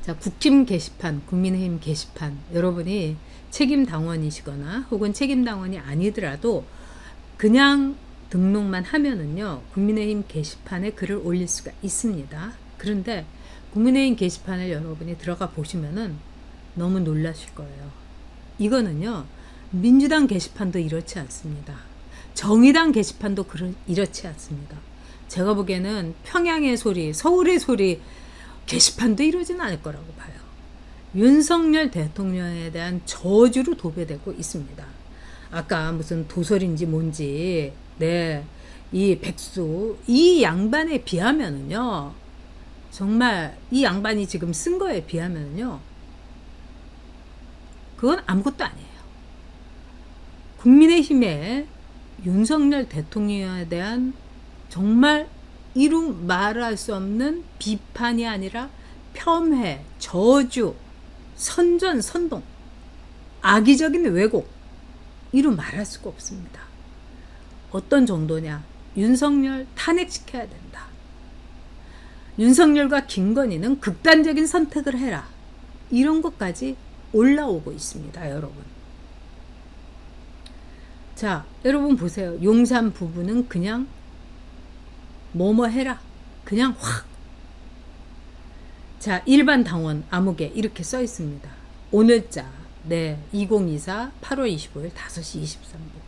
자, 국힘 게시판, 국민의힘 게시판, 여러분이 책임 당원이시거나 혹은 책임 당원이 아니더라도 그냥 등록만 하면은요, 국민의힘 게시판에 글을 올릴 수가 있습니다. 그런데 국민의힘 게시판을 여러분이 들어가 보시면은 너무 놀라실 거예요. 이거는요, 민주당 게시판도 이렇지 않습니다. 정의당 게시판도 이렇지 않습니다. 제가 보기에는 평양의 소리, 서울의 소리 게시판도 이러지는 않을 거라고 봐요. 윤석열 대통령에 대한 저주로 도배되고 있습니다. 아까 무슨 도설인지 뭔지, 네, 이 백수, 이 양반에 비하면은요, 정말 이 양반이 지금 쓴 거에 비하면은요, 그건 아무것도 아니에요. 국민의힘의 윤석열 대통령에 대한 정말 이루 말할 수 없는 비판이 아니라 폄훼, 저주, 선전, 선동, 악의적인 왜곡, 이루 말할 수가 없습니다. 어떤 정도냐? 윤석열 탄핵시켜야 된다. 윤석열과 김건희는 극단적인 선택을 해라. 이런 것까지 올라오고 있습니다, 여러분. 자, 여러분 보세요. 용산 부부는 그냥 뭐뭐 해라. 그냥 확. 자, 일반 당원 암흑에 이렇게 써 있습니다. 오늘자, 네, 2024 8월 25일 5시 23분.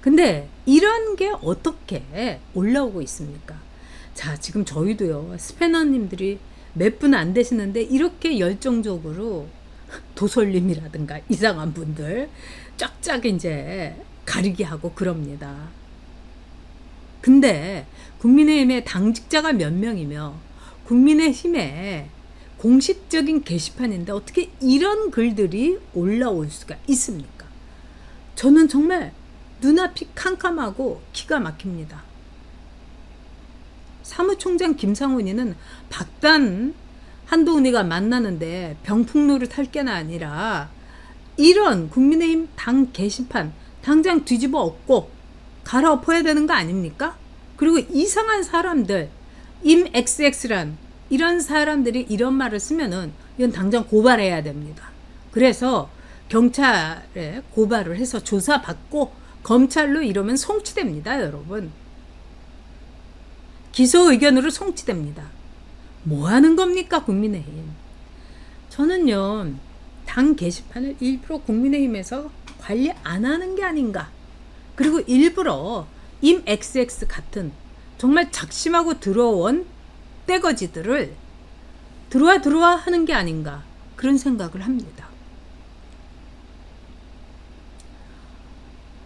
근데 이런 게 어떻게 올라오고 있습니까? 자, 지금 저희도요, 스패너님들이 몇 분 안 되시는데 이렇게 열정적으로 도솔님이라든가 이상한 분들 쫙쫙 이제 가리기 하고 그럽니다. 근데 국민의힘의 당직자가 몇 명이며 국민의힘의 공식적인 게시판인데 어떻게 이런 글들이 올라올 수가 있습니까? 저는 정말 눈앞이 캄캄하고 기가 막힙니다. 사무총장 김상훈이는 박단 한동훈이가 만나는데 병풍로를 탈 게나 아니라 이런 국민의힘 당 게시판 당장 뒤집어 엎고 갈아엎어야 되는 거 아닙니까? 그리고 이상한 사람들, 임XX란 이런 사람들이 이런 말을 쓰면은 이건 당장 고발해야 됩니다. 그래서 경찰에 고발을 해서 조사받고 검찰로 이러면 송치됩니다, 여러분. 기소 의견으로 송치됩니다. 뭐 하는 겁니까, 국민의힘? 저는요, 당 게시판을 일부러 국민의힘에서 관리 안 하는 게 아닌가. 그리고 일부러 임XX 같은 정말 작심하고 들어온 떼거지들을 들어와 하는 게 아닌가. 그런 생각을 합니다.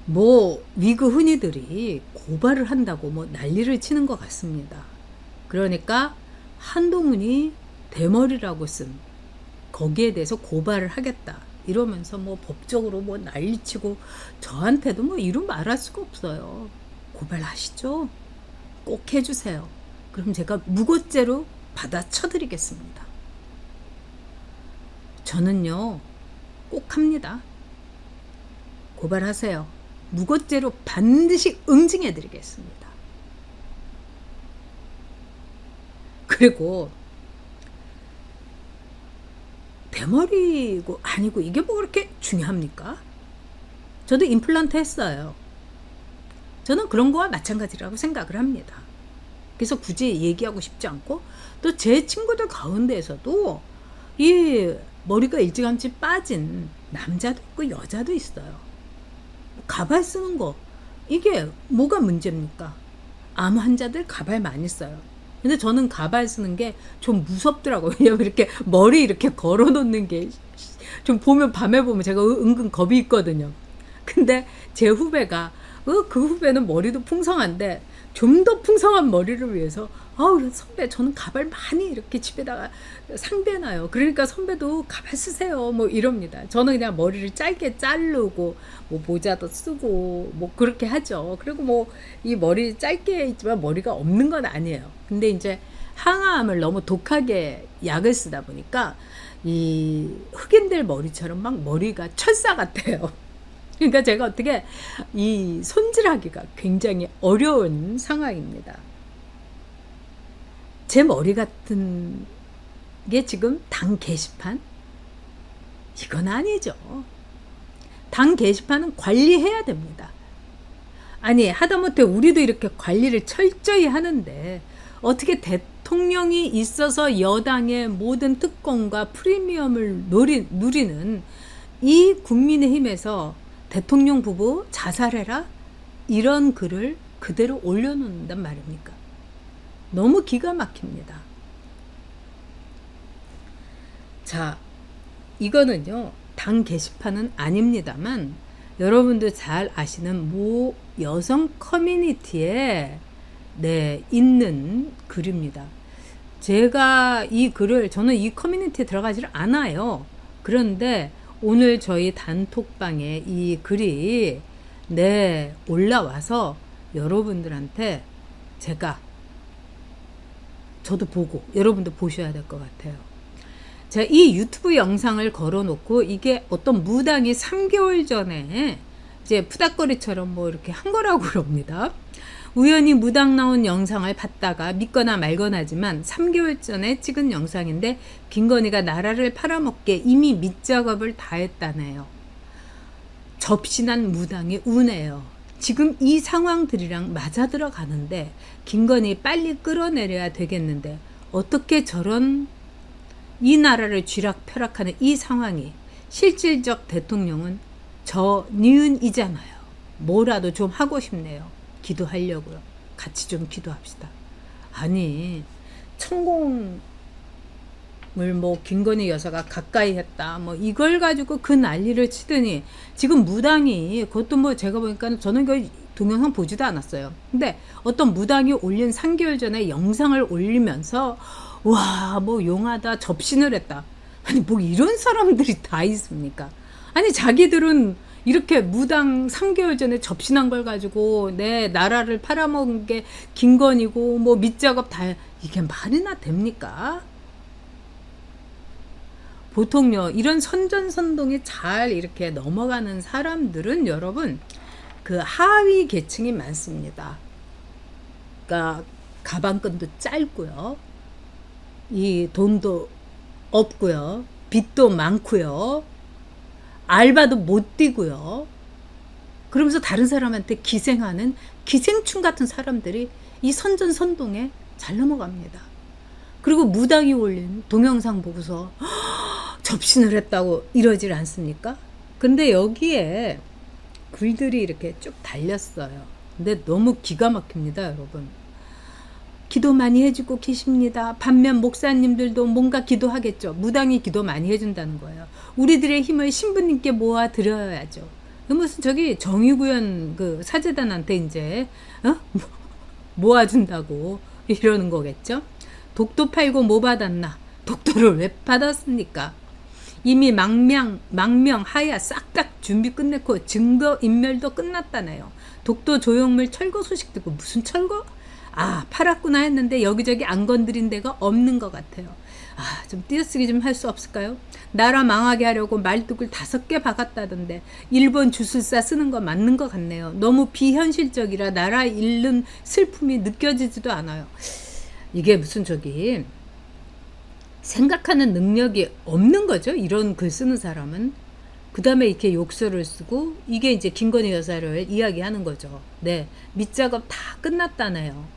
뭐 위그 흔히들이 고발을 한다고 뭐 난리를 치는 것 같습니다. 그러니까 한동훈이 대머리라고 쓴 거기에 대해서 고발을 하겠다 이러면서 뭐 법적으로 뭐 난리치고 저한테도 뭐 이루 말할 수가 없어요. 고발하시죠. 꼭 해주세요. 그럼 제가 무고죄로 받아쳐드리겠습니다. 저는요 꼭 합니다. 고발하세요. 무고죄로 반드시 응징해드리겠습니다. 그리고 대머리고 아니고 이게 뭐 그렇게 중요합니까? 저도 임플란트 했어요. 저는 그런 거와 마찬가지라고 생각을 합니다. 그래서 굳이 얘기하고 싶지 않고 또 제 친구들 가운데에서도 이 머리가 일찌감치 빠진 남자도 있고 여자도 있어요. 가발 쓰는 거 이게 뭐가 문제입니까? 암 환자들 가발 많이 써요. 근데 저는 가발 쓰는 게 좀 무섭더라고요. 왜냐면 이렇게 머리 이렇게 걸어 놓는 게 좀 보면 밤에 보면 제가 은근 겁이 있거든요. 근데 제 후배가 그 후배는 머리도 풍성한데 좀 더 풍성한 머리를 위해서 선배 저는 가발 많이 이렇게 집에다가 상대놔요. 그러니까 선배도 가발 쓰세요. 뭐 이럽니다. 저는 그냥 머리를 짧게 자르고 뭐 모자도 쓰고 뭐 그렇게 하죠. 그리고 뭐 이 머리 짧게 있지만 머리가 없는 건 아니에요. 근데 이제 항암을 너무 독하게 약을 쓰다 보니까 이 흑인들 머리처럼 막 머리가 철사 같아요. 그러니까 제가 어떻게 이 손질하기가 굉장히 어려운 상황입니다. 제 머리 같은 게 지금 당 게시판? 이건 아니죠. 당 게시판은 관리해야 됩니다. 아니 하다못해 우리도 이렇게 관리를 철저히 하는데 어떻게 대통령이 있어서 여당의 모든 특권과 프리미엄을 누리는 이 국민의힘에서 대통령 부부 자살해라? 이런 글을 그대로 올려놓는단 말입니까? 너무 기가 막힙니다. 자, 이거는요, 당 게시판은 아닙니다만 여러분들 잘 아시는 모 여성 커뮤니티에 있는 글입니다. 제가 이 글을, 저는 이 커뮤니티에 들어가지를 않아요. 그런데 오늘 저희 단톡방에 이 글이 올라와서 여러분들한테 저도 보고 여러분도 보셔야 될 것 같아요. 제가 이 유튜브 영상을 걸어놓고 이게 어떤 무당이 3개월 전에 이제 푸닥거리처럼 뭐 이렇게 한 거라고 그럽니다. 우연히 무당 나온 영상을 봤다가 믿거나 말거나지만 3개월 전에 찍은 영상인데 김건희가 나라를 팔아먹게 이미 밑작업을 다 했다네요. 접신한 무당이 우네요. 지금 이 상황들이랑 맞아 들어가는데 김건희 빨리 끌어내려야 되겠는데 어떻게 저런 이 나라를 쥐락펴락하는 이 상황이 실질적 대통령은 저 니은이잖아요. 뭐라도 좀 하고 싶네요. 기도하려고요. 같이 좀 기도합시다. 아니 천공을 뭐 김건희 여사가 가까이 했다 뭐 이걸 가지고 그 난리를 치더니 지금 무당이 그것도 뭐 제가 보니까 저는 그 동영상 보지도 않았어요. 근데 어떤 무당이 올린 3개월 전에 영상을 올리면서 와, 뭐 용하다, 접신을 했다. 아니 뭐 이런 사람들이 다 있습니까? 아니 자기들은 이렇게 무당 3개월 전에 접신한 걸 가지고 내 나라를 팔아먹은 게 김건희고 뭐 밑작업 다 이게 말이나 됩니까? 보통요 이런 선전선동이 잘 이렇게 넘어가는 사람들은 여러분 그 하위 계층이 많습니다. 그러니까 가방끈도 짧고요. 이 돈도 없고요. 빚도 많고요. 알바도 못 뛰고요. 그러면서 다른 사람한테 기생하는 기생충 같은 사람들이 이 선전선동에 잘 넘어갑니다. 그리고 무당이 올린 동영상 보고서 접신을 했다고 이러질 않습니까? 근데 여기에 글들이 이렇게 쭉 달렸어요. 근데 너무 기가 막힙니다, 여러분. 기도 많이 해주고 계십니다. 반면 목사님들도 뭔가 기도하겠죠. 무당이 기도 많이 해준다는 거예요. 우리들의 힘을 신부님께 모아 드려야죠. 무슨 저기 정의구현 그 사제단한테 이제 모아준다고 이러는 거겠죠. 독도 팔고 뭐 받았나? 독도를 왜 받았습니까? 이미 망명 하야 싹 다 준비 끝냈고 증거 인멸도 끝났다네요. 독도 조형물 철거 소식 듣고 무슨 철거? 아 팔았구나 했는데 여기저기 안 건드린 데가 없는 것 같아요. 아 좀 띄어쓰기 좀 할 수 없을까요? 나라 망하게 하려고 말뚝을 5개 박았다던데 일본 주술사 쓰는 거 맞는 것 같네요. 너무 비현실적이라 나라 잃는 슬픔이 느껴지지도 않아요. 이게 무슨 저기 생각하는 능력이 없는 거죠. 이런 글 쓰는 사람은. 그 다음에 이렇게 욕설을 쓰고 이게 이제 김건희 여사를 이야기하는 거죠. 네, 밑작업 다 끝났다네요.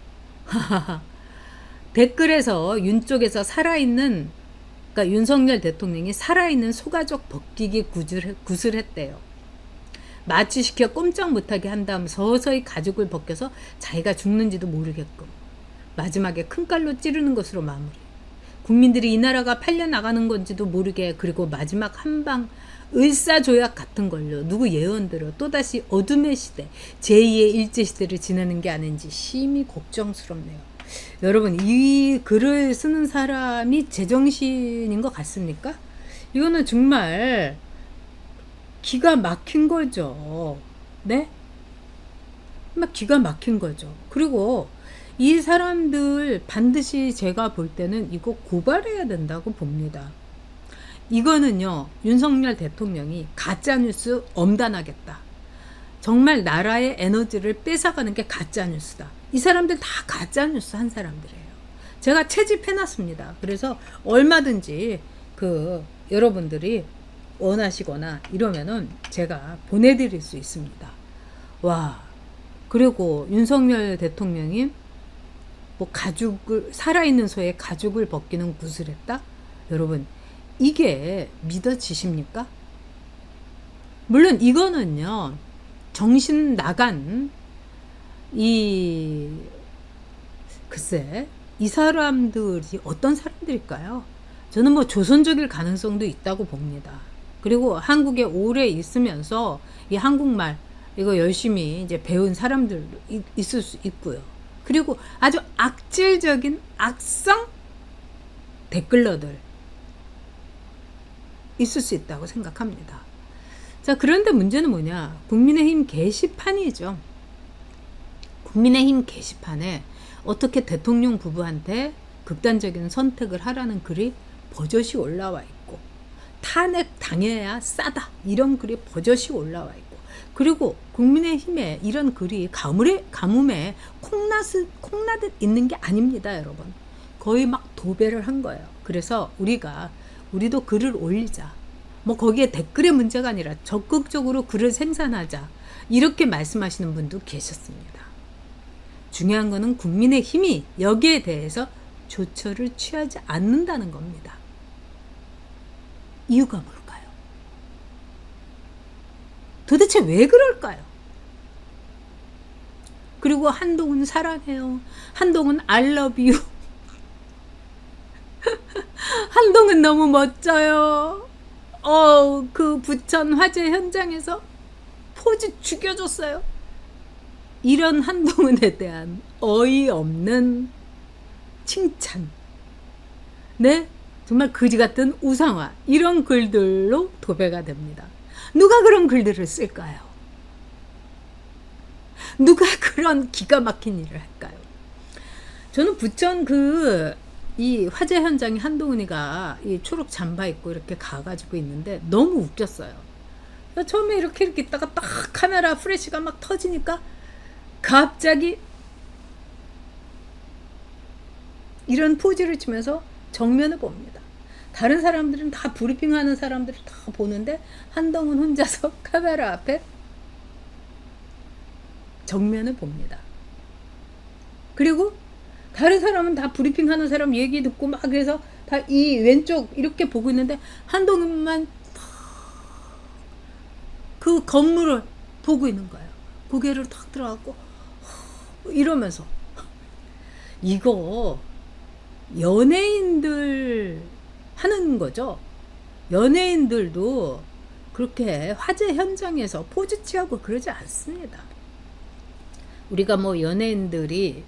댓글에서 윤 쪽에서 살아있는 그러니까 윤석열 대통령이 살아있는 소가족 벗기기 구슬했대요. 마취시켜 꼼짝 못하게 한 다음 서서히 가죽을 벗겨서 자기가 죽는지도 모르게끔 마지막에 큰 칼로 찌르는 것으로 마무리. 국민들이 이 나라가 팔려나가는 건지도 모르게 그리고 마지막 한방 을사조약 같은 걸로 누구 예언대로 또다시 어둠의 시대 제2의 일제시대를 지내는 게 아닌지 심히 걱정스럽네요. 여러분 이 글을 쓰는 사람이 제정신인 것 같습니까? 이거는 정말 기가 막힌 거죠. 네? 막 기가 막힌 거죠. 그리고 이 사람들 반드시 제가 볼 때는 이거 고발해야 된다고 봅니다. 이거는요 윤석열 대통령이 가짜뉴스 엄단하겠다. 정말 나라의 에너지를 뺏어가는 게 가짜뉴스다. 이 사람들 다 가짜뉴스 한 사람들이에요. 제가 채집해놨습니다. 그래서 얼마든지 여러분들이 원하시거나 이러면은 제가 보내드릴 수 있습니다. 와, 그리고 윤석열 대통령이 뭐 살아있는 소의 가죽을 벗기는 구슬했다? 여러분, 이게 믿어지십니까? 물론 이거는요, 정신 나간 글쎄, 이 사람들이 어떤 사람들일까요? 저는 뭐 조선족일 가능성도 있다고 봅니다. 그리고 한국에 오래 있으면서 이 한국말 이거 열심히 이제 배운 사람들도 있을 수 있고요. 그리고 아주 악질적인 악성 댓글러들 있을 수 있다고 생각합니다. 자, 그런데 문제는 뭐냐? 국민의힘 게시판이죠. 국민의힘 게시판에 어떻게 대통령 부부한테 극단적인 선택을 하라는 글이 버젓이 올라와 있고, 탄핵 당해야 싸다 이런 글이 버젓이 올라와 있고, 그리고 국민의힘에 이런 글이 가뭄에 콩나듯 있는 게 아닙니다, 여러분. 거의 막 도배를 한 거예요. 그래서 우리도 글을 올리자. 뭐 거기에 댓글의 문제가 아니라 적극적으로 글을 생산하자. 이렇게 말씀하시는 분도 계셨습니다. 중요한 거는 국민의힘이 여기에 대해서 조처를 취하지 않는다는 겁니다. 이유가 뭘까요? 도대체 왜 그럴까요? 그리고 한동훈 사랑해요. 한동훈 I love you. 한동훈 너무 멋져요. 그 부천 화재 현장에서 포즈 죽여줬어요. 이런 한동훈에 대한 어이없는 칭찬, 네? 정말 그지 같은 우상화, 이런 글들로 도배가 됩니다. 누가 그런 글들을 쓸까요? 누가 그런 기가 막힌 일을 할까요? 저는 부천 이 화재 현장에 한동훈이가 이 초록 잠바 입고 이렇게 가가지고 있는데 너무 웃겼어요. 처음에 이렇게 있다가 딱 카메라 프레시가 막 터지니까 갑자기 이런 포즈를 치면서 정면을 봅니다. 다른 사람들은 다 브리핑하는 사람들을 다 보는데 한동훈 혼자서 카메라 앞에 정면을 봅니다. 그리고 다른 사람은 다 브리핑하는 사람 얘기 듣고 막 그래서 다 이 왼쪽 이렇게 보고 있는데 한동훈만 그 건물을 보고 있는 거예요. 고개를 탁 들어갖고 이러면서. 이거 연예인들 하는 거죠. 연예인들도 그렇게 화재 현장에서 포즈 취하고 그러지 않습니다. 우리가 뭐 연예인들이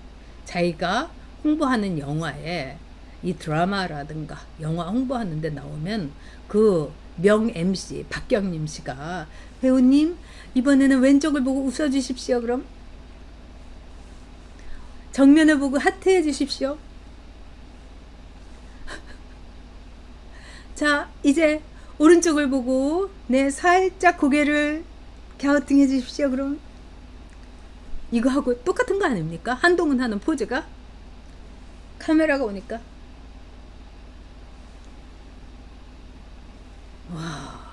자기가 홍보하는 영화에 이 드라마라든가 영화 홍보하는데 나오면 그 명 MC 박경림 씨가 배우님 이번에는 왼쪽을 보고 웃어주십시오. 그럼 정면을 보고 하트해 주십시오. 자, 이제 오른쪽을 보고 살짝 고개를 갸우뚱해 주십시오. 그럼 이거 하고 똑같은 거 아닙니까? 한동훈 하는 포즈가 카메라가 오니까 와,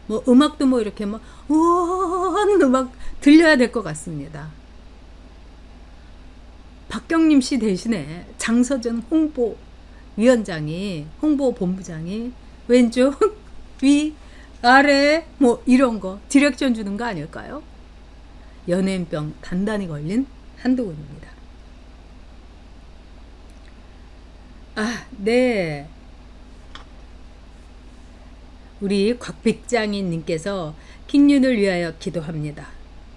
뭐 음악도 뭐 이렇게 뭐 우와 하는 음악 들려야 될 것 같습니다. 박경림 씨 대신에 장서전 홍보본부장이 왼쪽 위 아래 뭐 이런 거 디렉션 주는 거 아닐까요? 연예인병 단단히 걸린 한동훈입니다. 네. 우리 곽백장인님께서 킹윤을 위하여 기도합니다.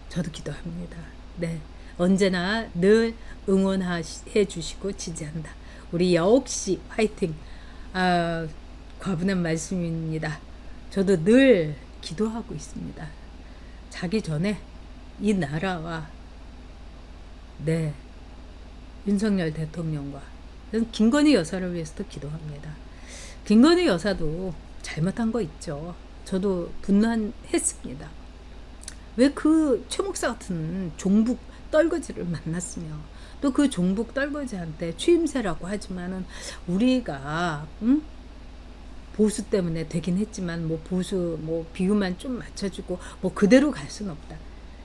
저도 기도합니다. 네. 언제나 늘 응원해 주시고 지지한다. 우리 여옥씨 화이팅. 과분한 말씀입니다. 저도 늘 기도하고 있습니다. 자기 전에 이 나라와 윤석열 대통령과 김건희 여사를 위해서도 기도합니다. 김건희 여사도 잘못한 거 있죠. 저도 분노했습니다. 왜 그 최 목사 같은 종북 떨거지를 만났으며 또 그 종북 떨거지한테 취임새라고 하지만은 우리가 보수 때문에 되긴 했지만 뭐 보수 뭐 비유만 좀 맞춰주고 뭐 그대로 갈 수는 없다.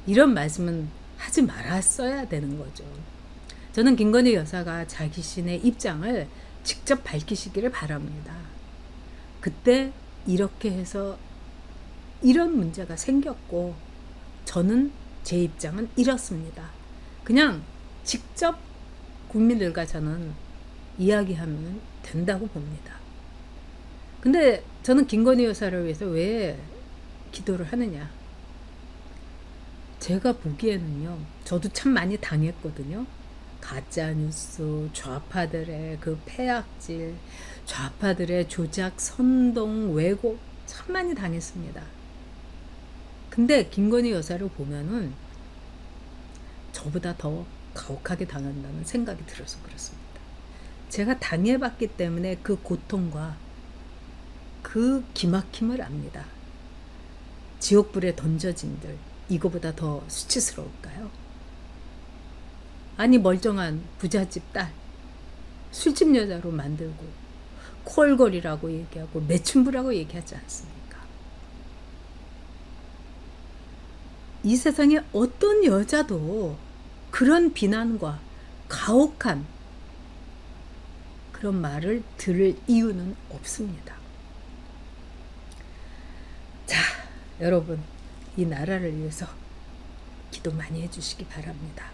이런 말씀은 하지 말았어야 되는 거죠. 저는 김건희 여사가 자신의 입장을 직접 밝히시기를 바랍니다. 그때 이렇게 해서 이런 문제가 생겼고 저는 제 입장은 이렇습니다. 그냥 직접 국민들과 저는 이야기하면 된다고 봅니다. 근데 저는 김건희 여사를 위해서 왜 기도를 하느냐? 제가 보기에는요, 저도 참 많이 당했거든요. 가짜뉴스, 좌파들의 그 폐악질, 좌파들의 조작, 선동, 왜곡 참 많이 당했습니다. 근데 김건희 여사를 보면은 저보다 더 가혹하게 당한다는 생각이 들어서 그렇습니다. 제가 당해봤기 때문에 그 고통과 그 기막힘을 압니다. 지옥불에 던져진들 이거보다 더 수치스러울까요? 아니 멀쩡한 부잣집 딸 술집 여자로 만들고 콜걸이라고 얘기하고 매춘부라고 얘기하지 않습니까? 이 세상에 어떤 여자도 그런 비난과 가혹한 그런 말을 들을 이유는 없습니다. 자, 여러분, 이 나라를 위해서 기도 많이 해주시기 바랍니다.